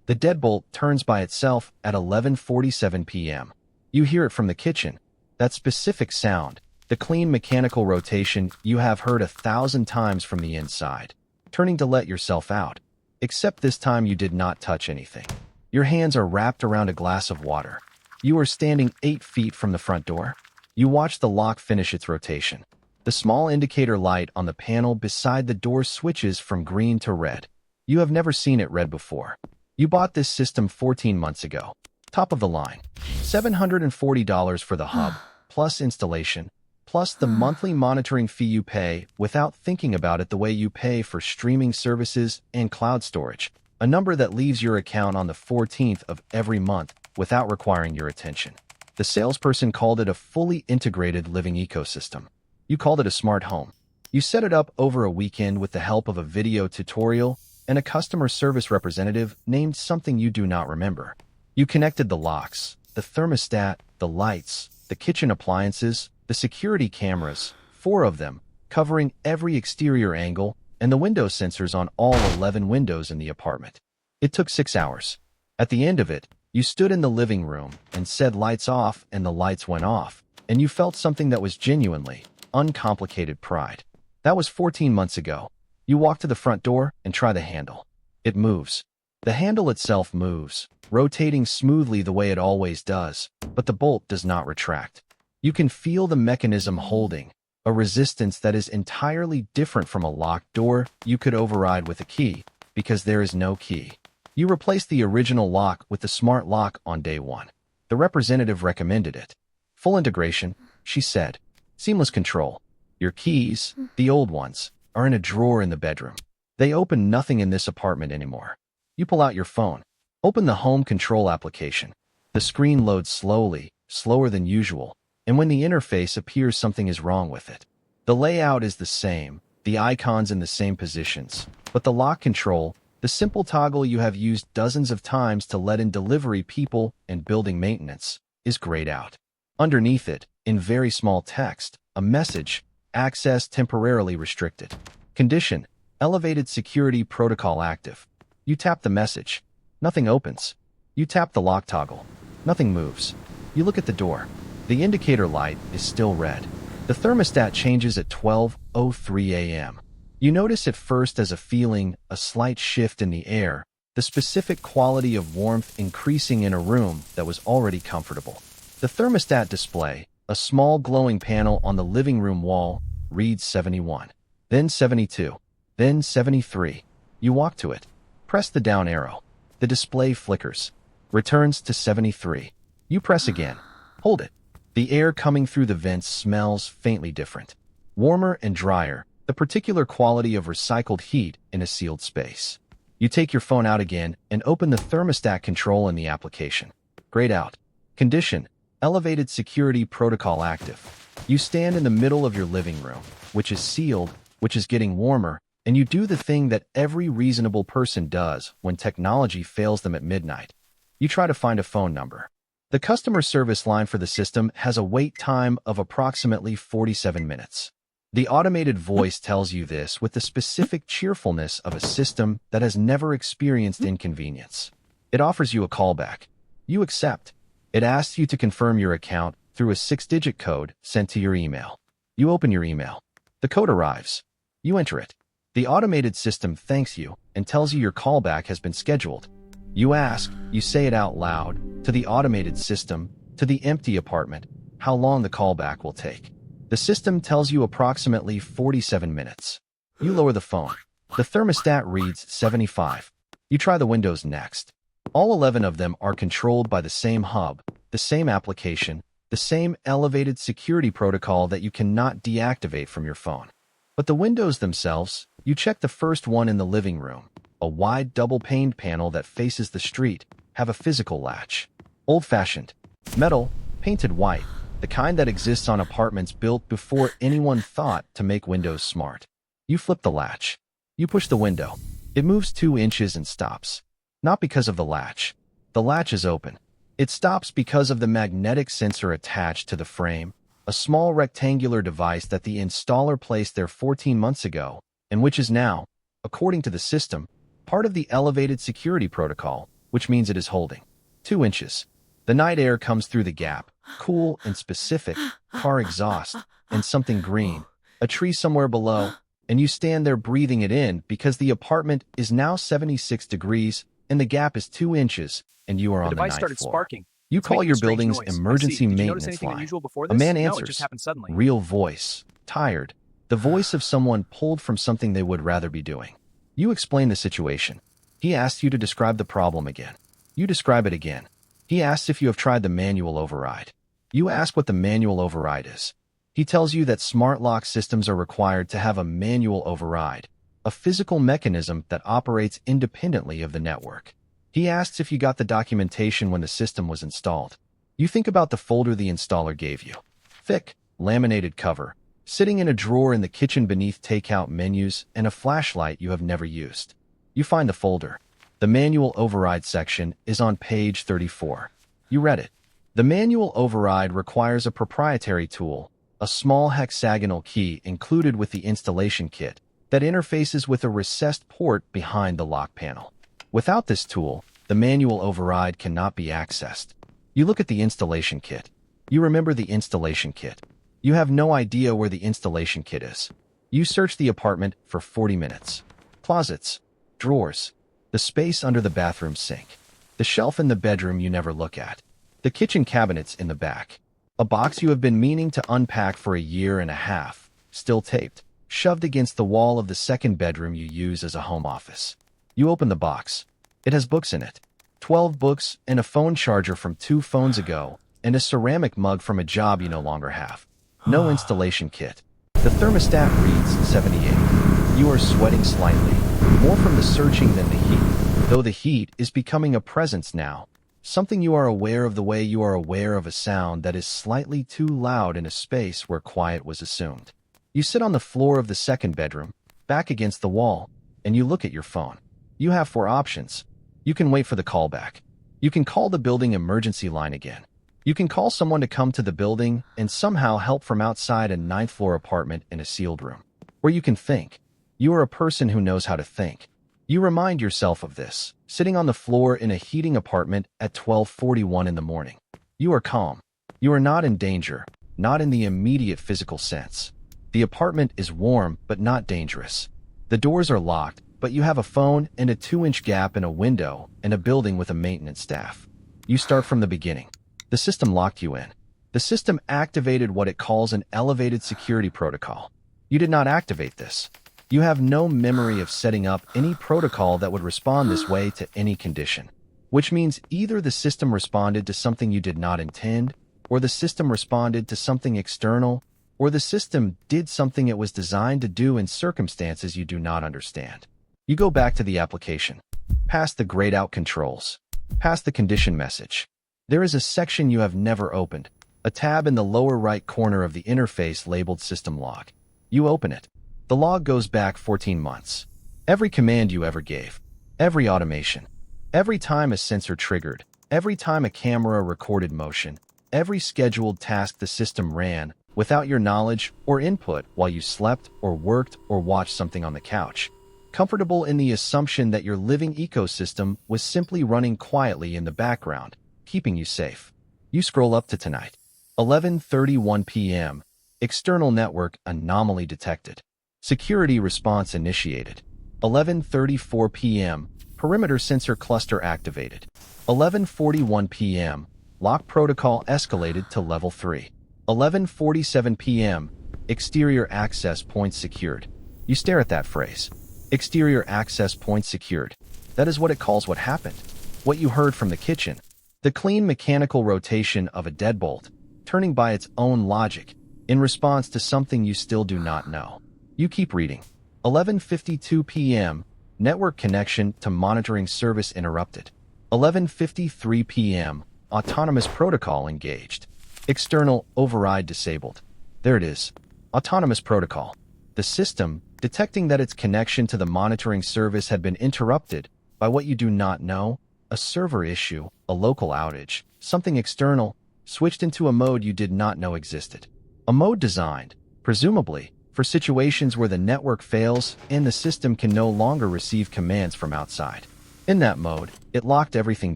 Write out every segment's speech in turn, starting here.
The deadbolt turns by itself at 11:47 p.m. You hear it from the kitchen. That specific sound, the clean mechanical rotation you have heard 1,000 times from the inside, turning to let yourself out. Except this time you did not touch anything. Your hands are wrapped around a glass of water. You are standing 8 feet from the front door. You watch the lock finish its rotation. The small indicator light on the panel beside the door switches from green to red. You have never seen it red before. You bought this system 14 months ago. Top of the line. $740 for the hub, plus installation, plus the monthly monitoring fee you pay without thinking about it the way you pay for streaming services and cloud storage, a number that leaves your account on the 14th of every month without requiring your attention. The salesperson called it a fully integrated living ecosystem. You called it a smart home. You set it up over a weekend with the help of a video tutorial and a customer service representative named something you do not remember. You connected the locks, the thermostat, the lights, the kitchen appliances, the security cameras, 4 of them, covering every exterior angle, and the window sensors on all 11 windows in the apartment. It took 6 hours. At the end of it, you stood in the living room and said lights off, and the lights went off, and you felt something that was genuinely, uncomplicated pride. That was 14 months ago. You walk to the front door and try the handle. It moves. The handle itself moves, rotating smoothly the way it always does, but the bolt does not retract. You can feel the mechanism holding, a resistance that is entirely different from a locked door you could override with a key, because there is no key. You replaced the original lock with the smart lock on day 1. The representative recommended it. Full integration, she said. Seamless control. Your keys, the old ones, are in a drawer in the bedroom. They open nothing in this apartment anymore. You pull out your phone. Open the home control application. The screen loads slowly, slower than usual, and when the interface appears something is wrong with it. The layout is the same, the icons in the same positions, but the lock control, the simple toggle you have used dozens of times to let in delivery people and building maintenance, is grayed out. Underneath it, in very small text, a message, access temporarily restricted. Condition, elevated security protocol active. You tap the message. Nothing opens. You tap the lock toggle. Nothing moves. You look at the door. The indicator light is still red. The thermostat changes at 12:03 a.m. You notice at first as a feeling, a slight shift in the air, the specific quality of warmth increasing in a room that was already comfortable. The thermostat display, a small glowing panel on the living room wall, reads 71, then 72, then 73. You walk to it. Press the down arrow. The display flickers. Returns to 73. You press again. Hold it. The air coming through the vents smells faintly different. Warmer and drier, the particular quality of recycled heat in a sealed space. You take your phone out again and open the thermostat control in the application. Grayed out. Condition, elevated security protocol active. You stand in the middle of your living room, which is sealed, which is getting warmer, and you do the thing that every reasonable person does when technology fails them at midnight. You try to find a phone number. The customer service line for the system has a wait time of approximately 47 minutes. The automated voice tells you this with the specific cheerfulness of a system that has never experienced inconvenience. It offers you a callback. You accept. It asks you to confirm your account through a 6-digit code sent to your email. You open your email. The code arrives. You enter it. The automated system thanks you and tells you your callback has been scheduled. You ask, you say it out loud, to the automated system, to the empty apartment, how long the callback will take. The system tells you approximately 47 minutes. You lower the phone. The thermostat reads 75. You try the windows next. All 11 of them are controlled by the same hub, the same application, the same elevated security protocol that you cannot deactivate from your phone. But the windows themselves, you check the first one in the living room, a wide double-paned panel that faces the street, have a physical latch. Old-fashioned. Metal, painted white, the kind that exists on apartments built before anyone thought to make windows smart. You flip the latch. You push the window. It moves 2 inches and stops. Not because of the latch. The latch is open. It stops because of the magnetic sensor attached to the frame, a small rectangular device that the installer placed there 14 months ago, and which is now, according to the system, part of the elevated security protocol, which means it is holding 2 inches. The night air comes through the gap, cool and specific, car exhaust, and something green, a tree somewhere below, and you stand there breathing it in because the apartment is now 76 degrees and the gap is 2 inches and you are on the ninth floor. Sparking. You It's call making your a strange building's noise. emergency Did you notice maintenance anything line. unusual before A this? man No, it answers, just happened suddenly. real voice, tired, the voice of someone pulled from something they would rather be doing. You explain the situation. He asks you to describe the problem again. You describe it again. He asks if you have tried the manual override. You ask what the manual override is. He tells you that smart lock systems are required to have a manual override, a physical mechanism that operates independently of the network. He asks if you got the documentation when the system was installed. You think about the folder the installer gave you. Thick, laminated cover, sitting in a drawer in the kitchen beneath takeout menus and a flashlight you have never used. You find the folder. The manual override section is on page 34. You read it. The manual override requires a proprietary tool, a small hexagonal key included with the installation kit that interfaces with a recessed port behind the lock panel. Without this tool, the manual override cannot be accessed. You look at the installation kit. You remember the installation kit. You have no idea where the installation kit is. You search the apartment for 40 minutes. Closets, drawers, the space under the bathroom sink, the shelf in the bedroom you never look at, the kitchen cabinets in the back, a box you have been meaning to unpack for a year and a half, still taped, shoved against the wall of the second bedroom you use as a home office. You open the box. It has books in it. 12 books and a phone charger from 2 phones ago and a ceramic mug from a job you no longer have. No installation kit. The thermostat reads 78. You are sweating slightly, more from the searching than the heat, though the heat is becoming a presence now. Something you are aware of the way you are aware of a sound that is slightly too loud in a space where quiet was assumed. You sit on the floor of the second bedroom, back against the wall, and you look at your phone. You have 4 options. You can wait for the callback. You can call the building emergency line again. You can call someone to come to the building and somehow help from outside a 9th floor apartment in a sealed room. Or you can think. You are a person who knows how to think. You remind yourself of this, sitting on the floor in a heating apartment at 12:41 in the morning. You are calm. You are not in danger, not in the immediate physical sense. The apartment is warm but not dangerous. The doors are locked, but you have a phone and a 2-inch gap in a window and a building with a maintenance staff. You start from the beginning. The system locked you in. The system activated what it calls an elevated security protocol. You did not activate this. You have no memory of setting up any protocol that would respond this way to any condition, which means either the system responded to something you did not intend, or the system responded to something external, or the system did something it was designed to do in circumstances you do not understand. You go back to the application, past the grayed out controls, past the condition message. There is a section you have never opened, a tab in the lower right corner of the interface labeled System Log. You open it. The log goes back 14 months. Every command you ever gave, every automation, every time a sensor triggered, every time a camera recorded motion, every scheduled task the system ran without your knowledge or input while you slept or worked or watched something on the couch, comfortable in the assumption that your living ecosystem was simply running quietly in the background, keeping you safe. You scroll up to tonight. 11:31 p.m. External network anomaly detected. Security response initiated. 11:34 p.m. Perimeter sensor cluster activated. 11:41 p.m. Lock protocol escalated to level 3. 11:47 p.m. Exterior access point secured. You stare at that phrase. Exterior access point secured. That is what it calls what happened. What you heard from the kitchen. The clean mechanical rotation of a deadbolt, turning by its own logic, in response to something you still do not know. You keep reading. 11:52 p.m. Network connection to monitoring service interrupted. 11:53 p.m. Autonomous protocol engaged. External override disabled. There it is. Autonomous protocol. The system, detecting that its connection to the monitoring service had been interrupted by what you do not know, a server issue, a local outage, something external, switched into a mode you did not know existed. A mode designed, presumably, for situations where the network fails and the system can no longer receive commands from outside. In that mode, it locked everything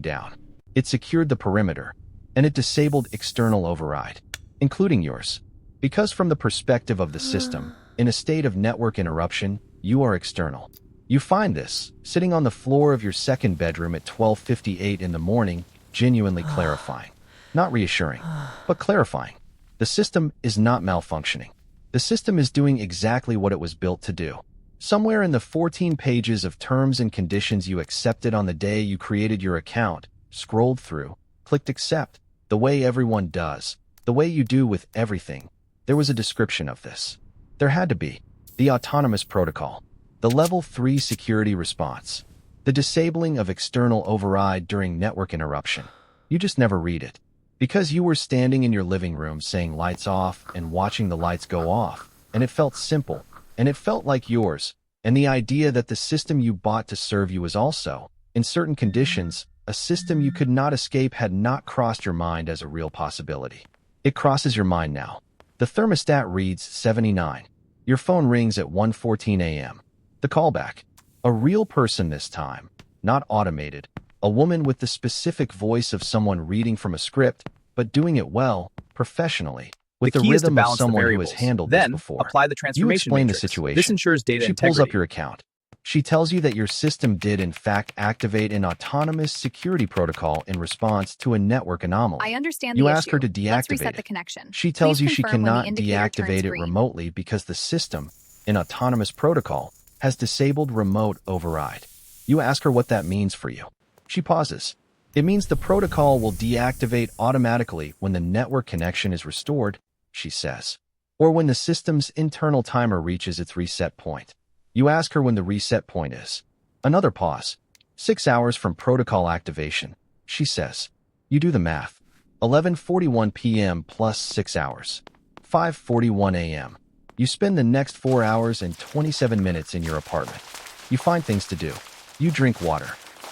down. It secured the perimeter, and it disabled external override, including yours. Because from the perspective of the system, in a state of network interruption, you are external. You find this, sitting on the floor of your second bedroom at 12:58 in the morning, genuinely clarifying. Not reassuring, but clarifying. The system is not malfunctioning. The system is doing exactly what it was built to do. Somewhere in the 14 pages of terms and conditions you accepted on the day you created your account, scrolled through, clicked accept, the way everyone does, the way you do with everything, there was a description of this. There had to be. The autonomous protocol. The level 3 security response. The disabling of external override during network interruption. You just never read it. Because you were standing in your living room saying lights off and watching the lights go off, and it felt simple, and it felt like yours, and the idea that the system you bought to serve you was also, in certain conditions, a system you could not escape had not crossed your mind as a real possibility. It crosses your mind now. The thermostat reads 79. Your phone rings at 1:14 a.m. The callback. A real person this time, not automated. A woman with the specific voice of someone reading from a script, but doing it well, professionally, with the rhythm of someone who has handled this before. Apply the transformation You explain matrix. the situation. This ensures data She integrity. pulls up your account. She tells you that your system did in fact activate an autonomous security protocol in response to a network anomaly. I understand the You issue. ask her to deactivate Let's reset it. the connection. She tells Please you she confirm when the cannot indicator turns deactivate it green. remotely because the system, an autonomous protocol, has disabled remote override. You ask her what that means for you. She pauses. It means the protocol will deactivate automatically when the network connection is restored, she says, or when the system's internal timer reaches its reset point. You ask her when the reset point is. Another pause. 6 hours from protocol activation, she says. You do the math. 11:41 p.m. plus 6 hours. 5:41 a.m. You spend the next 4 hours and 27 minutes in your apartment. You find things to do. You drink water.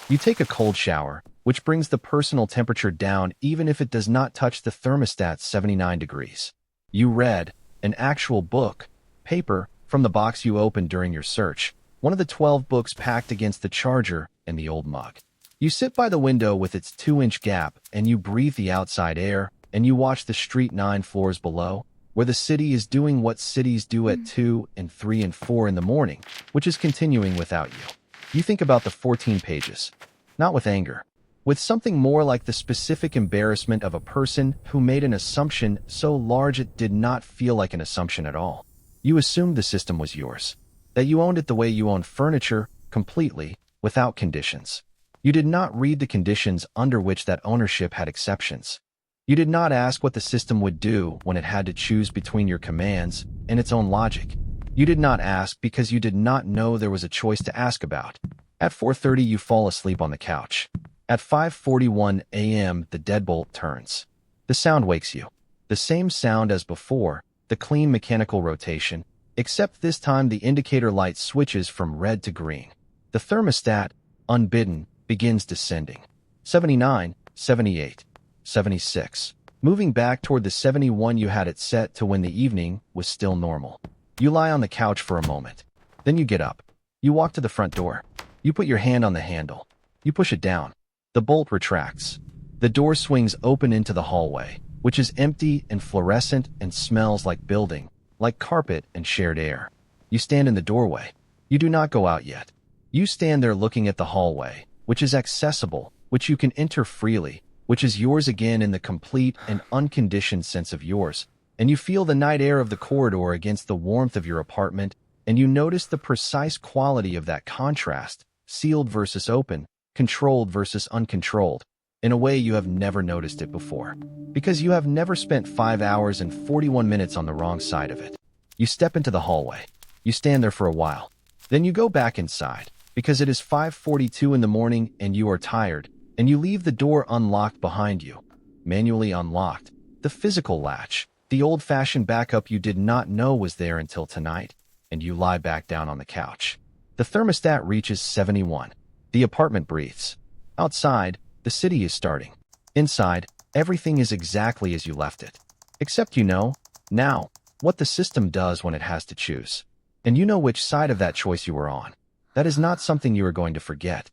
You take a cold shower, which brings the personal temperature down even if it does not touch the thermostat 79 degrees. You read an actual book, paper, from the box you opened during your search, one of the 12 books packed against the charger and the old mug. You sit by the window with its 2-inch gap and you breathe the outside air and you watch the street 9 floors below, where the city is doing what cities do at 2 and 3 and 4 in the morning, which is continuing without you. You think about the 14 pages, not with anger, with something more like the specific embarrassment of a person who made an assumption so large it did not feel like an assumption at all. You assumed the system was yours, that you owned it the way you own furniture, completely, without conditions. You did not read the conditions under which that ownership had exceptions. You did not ask what the system would do when it had to choose between your commands and its own logic. You did not ask because you did not know there was a choice to ask about. At 4:30 you fall asleep on the couch. At 5:41 a.m. the deadbolt turns. The sound wakes you. The same sound as before, the clean mechanical rotation, except this time the indicator light switches from red to green. The thermostat, unbidden, begins descending. 79, 78, 76. Moving back toward the 71 you had it set to when the evening was still normal. You lie on the couch for a moment. Then you get up. You walk to the front door. You put your hand on the handle. You push it down. The bolt retracts. The door swings open into the hallway, which is empty and fluorescent and smells like building, like carpet and shared air. You stand in the doorway. You do not go out yet. You stand there looking at the hallway, which is accessible, which you can enter freely, which is yours again in the complete and unconditioned sense of yours, and you feel the night air of the corridor against the warmth of your apartment, and you notice the precise quality of that contrast, sealed versus open, controlled versus uncontrolled, in a way you have never noticed it before, because you have never spent 5 hours and 41 minutes on the wrong side of it. You step into the hallway. You stand there for a while. Then you go back inside, because it is 5:42 in the morning and you are tired, and you leave the door unlocked behind you, manually unlocked, the physical latch, the old-fashioned backup you did not know was there until tonight, and you lie back down on the couch. The thermostat reaches 71. The apartment breathes. Outside, the city is starting. Inside, everything is exactly as you left it. Except you know, now, what the system does when it has to choose. And you know which side of that choice you were on. That is not something you are going to forget.